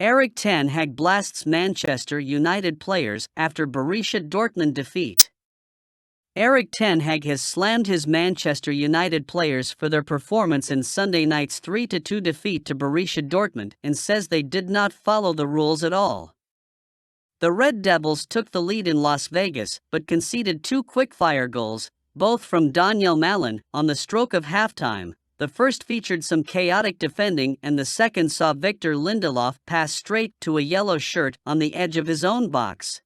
Erik ten Hag blasts Manchester United players after Borussia Dortmund defeat. Erik ten Hag has slammed his Manchester United players for their performance in Sunday night's 3-2 defeat to Borussia Dortmund and says they did not follow the rules at all. The Red Devils took the lead in Las Vegas but conceded two quick-fire goals, both from Daniel Malin, on the stroke of halftime. The first featured some chaotic defending and the second saw Victor Lindelof pass straight to a yellow shirt on the edge of his own box.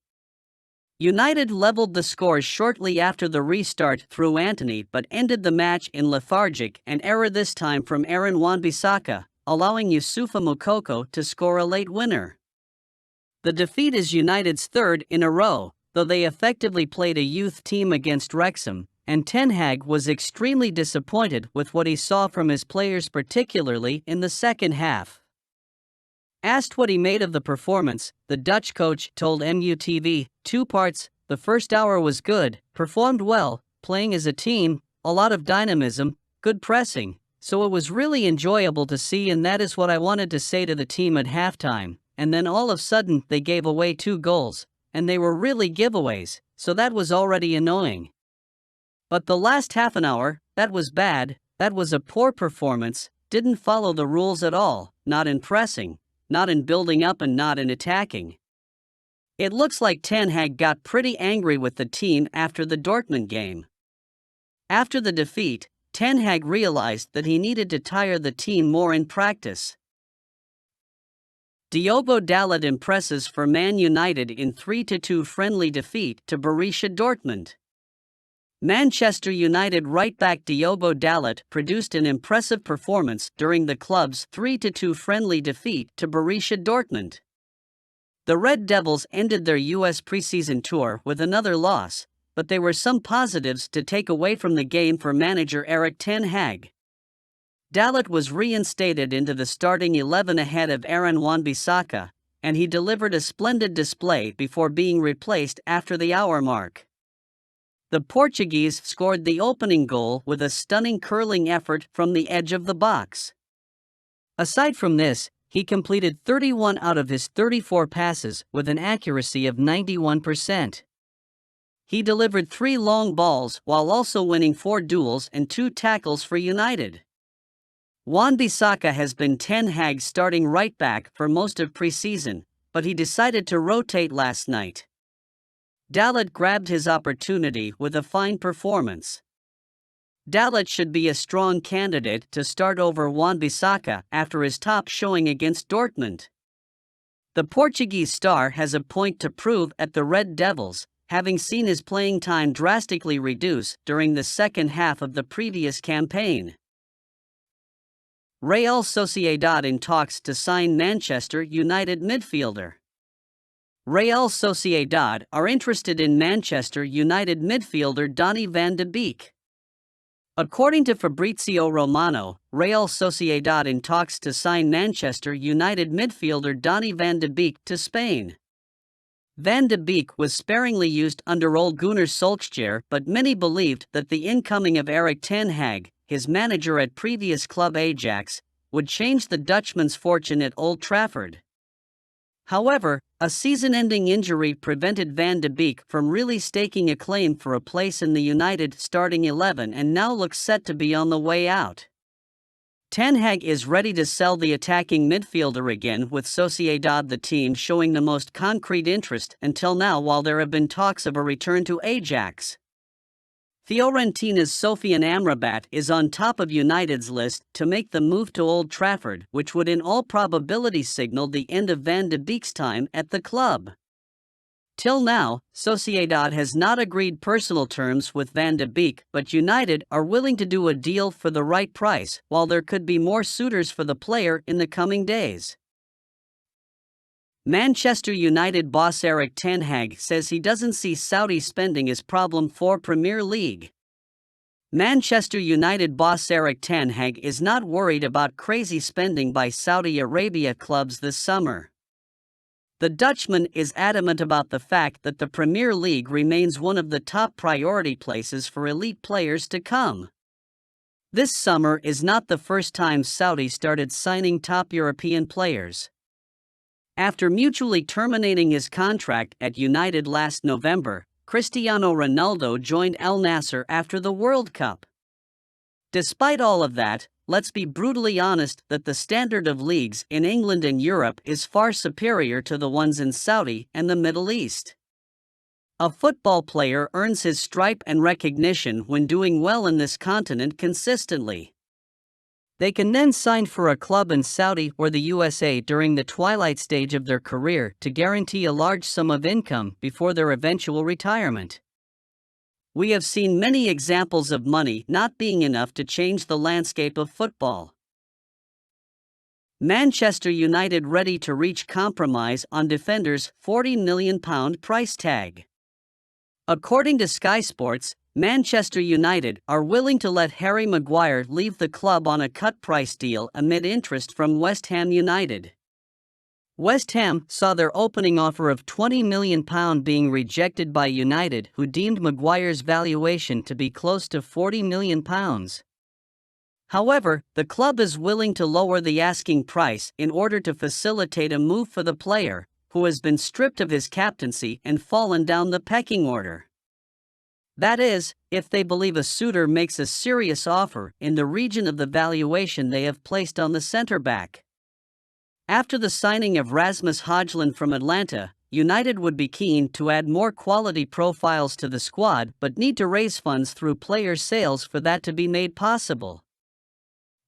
United leveled the scores shortly after the restart through Antony but ended the match in lethargic, an error this time from Aaron Wan-Bissaka, allowing Youssoufa Moukoko to score a late winner. The defeat is United's third in a row, though they effectively played a youth team against Wrexham, and Ten Hag was extremely disappointed with what he saw from his players, particularly in the second half. Asked what he made of the performance, the Dutch coach told MUTV, "2 parts, the first hour was good, performed well, playing as a team, a lot of dynamism, good pressing, so it was really enjoyable to see, and that is what I wanted to say to the team at halftime, and then all of a sudden they gave away 2 goals, and they were really giveaways, so that was already annoying. But the last half an hour, that was bad, that was a poor performance, didn't follow the rules at all, not in pressing, not in building up and not in attacking." It looks like Ten Hag got pretty angry with the team after the Dortmund game. After the defeat, Ten Hag realized that he needed to tire the team more in practice. Diogo Dalot impresses for Man United in 3-2 friendly defeat to Borussia Dortmund. Manchester United right-back Diogo Dalot produced an impressive performance during the club's 3-2 friendly defeat to Borussia Dortmund. The Red Devils ended their US preseason tour with another loss, but there were some positives to take away from the game for manager Erik ten Hag. Dalot was reinstated into the starting 11 ahead of Aaron Wan-Bissaka, and he delivered a splendid display before being replaced after the hour mark. The Portuguese scored the opening goal with a stunning curling effort from the edge of the box. Aside from this, he completed 31 out of his 34 passes with an accuracy of 91%. He delivered 3 long balls while also winning 4 duels and 2 tackles for United. Wan-Bissaka has been Ten Hag's starting right-back for most of preseason, but he decided to rotate last night. Dalot grabbed his opportunity with a fine performance. Dalot should be a strong candidate to start over Wan-Bissaka after his top showing against Dortmund. The Portuguese star has a point to prove at the Red Devils, having seen his playing time drastically reduce during the second half of the previous campaign. Real Sociedad in talks to sign Manchester United midfielder. Real Sociedad are interested in Manchester United midfielder Donny van de Beek. According to Fabrizio Romano, Real Sociedad in talks to sign Manchester United midfielder Donny van de Beek to Spain. Van de Beek was sparingly used under Ole Gunnar Solskjaer, but many believed that the incoming of Erik ten Hag, his manager at previous club Ajax, would change the Dutchman's fortune at Old Trafford. However, a season-ending injury prevented Van de Beek from really staking a claim for a place in the United starting 11 and now looks set to be on the way out. Ten Hag is ready to sell the attacking midfielder again, with Sociedad the team showing the most concrete interest until now, while there have been talks of a return to Ajax. Fiorentina's Sofiane Amrabat is on top of United's list to make the move to Old Trafford, which would in all probability signal the end of Van de Beek's time at the club. Till now, Sociedad has not agreed personal terms with Van de Beek, but United are willing to do a deal for the right price, while there could be more suitors for the player in the coming days. Manchester United boss Erik ten Hag says he doesn't see Saudi spending as problem for Premier League. Manchester United boss Erik ten Hag is not worried about crazy spending by Saudi Arabia clubs this summer. The Dutchman is adamant about the fact that the Premier League remains one of the top priority places for elite players to come. This summer is not the first time Saudi started signing top European players. After mutually terminating his contract at United last November, Cristiano Ronaldo joined Al Nassr after the World Cup. Despite all of that, let's be brutally honest that the standard of leagues in England and Europe is far superior to the ones in Saudi and the Middle East. A football player earns his stripe and recognition when doing well in this continent consistently. They can then sign for a club in Saudi or the USA during the twilight stage of their career to guarantee a large sum of income before their eventual retirement. We have seen many examples of money not being enough to change the landscape of football. Manchester United ready to reach compromise on defender's £40 million price tag. According to Sky Sports, Manchester United are willing to let Harry Maguire leave the club on a cut-price deal amid interest from West Ham United. West Ham saw their opening offer of £20 million being rejected by United, who deemed Maguire's valuation to be close to £40 million. However, the club is willing to lower the asking price in order to facilitate a move for the player, who has been stripped of his captaincy and fallen down the pecking order. That is, if they believe a suitor makes a serious offer in the region of the valuation they have placed on the centre-back. After the signing of Rasmus Højlund from Atlanta, United would be keen to add more quality profiles to the squad but need to raise funds through player sales for that to be made possible.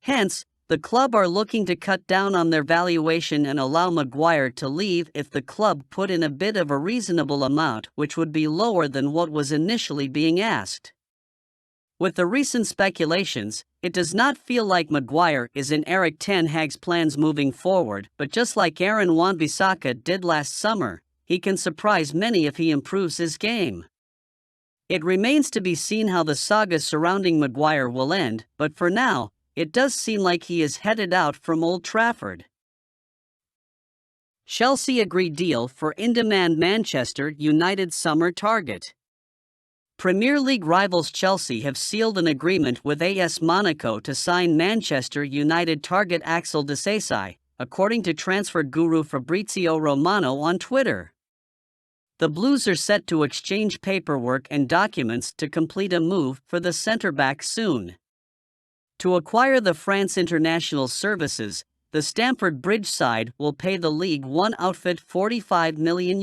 Hence, the club are looking to cut down on their valuation and allow Maguire to leave if the club put in a bid of a reasonable amount, which would be lower than what was initially being asked. With the recent speculations, it does not feel like Maguire is in Erik ten Hag's plans moving forward, but just like Aaron Wan-Bissaka did last summer, he can surprise many if he improves his game. It remains to be seen how the saga surrounding Maguire will end, but for now, it does seem like he is headed out from Old Trafford. Chelsea agree deal for in-demand Manchester United summer target. Premier League rivals Chelsea have sealed an agreement with AS Monaco to sign Manchester United target Axel Disasi, according to transfer guru Fabrizio Romano on Twitter. The Blues are set to exchange paperwork and documents to complete a move for the centre-back soon. To acquire the France international services, the Stamford Bridge side will pay the League One outfit €45 million.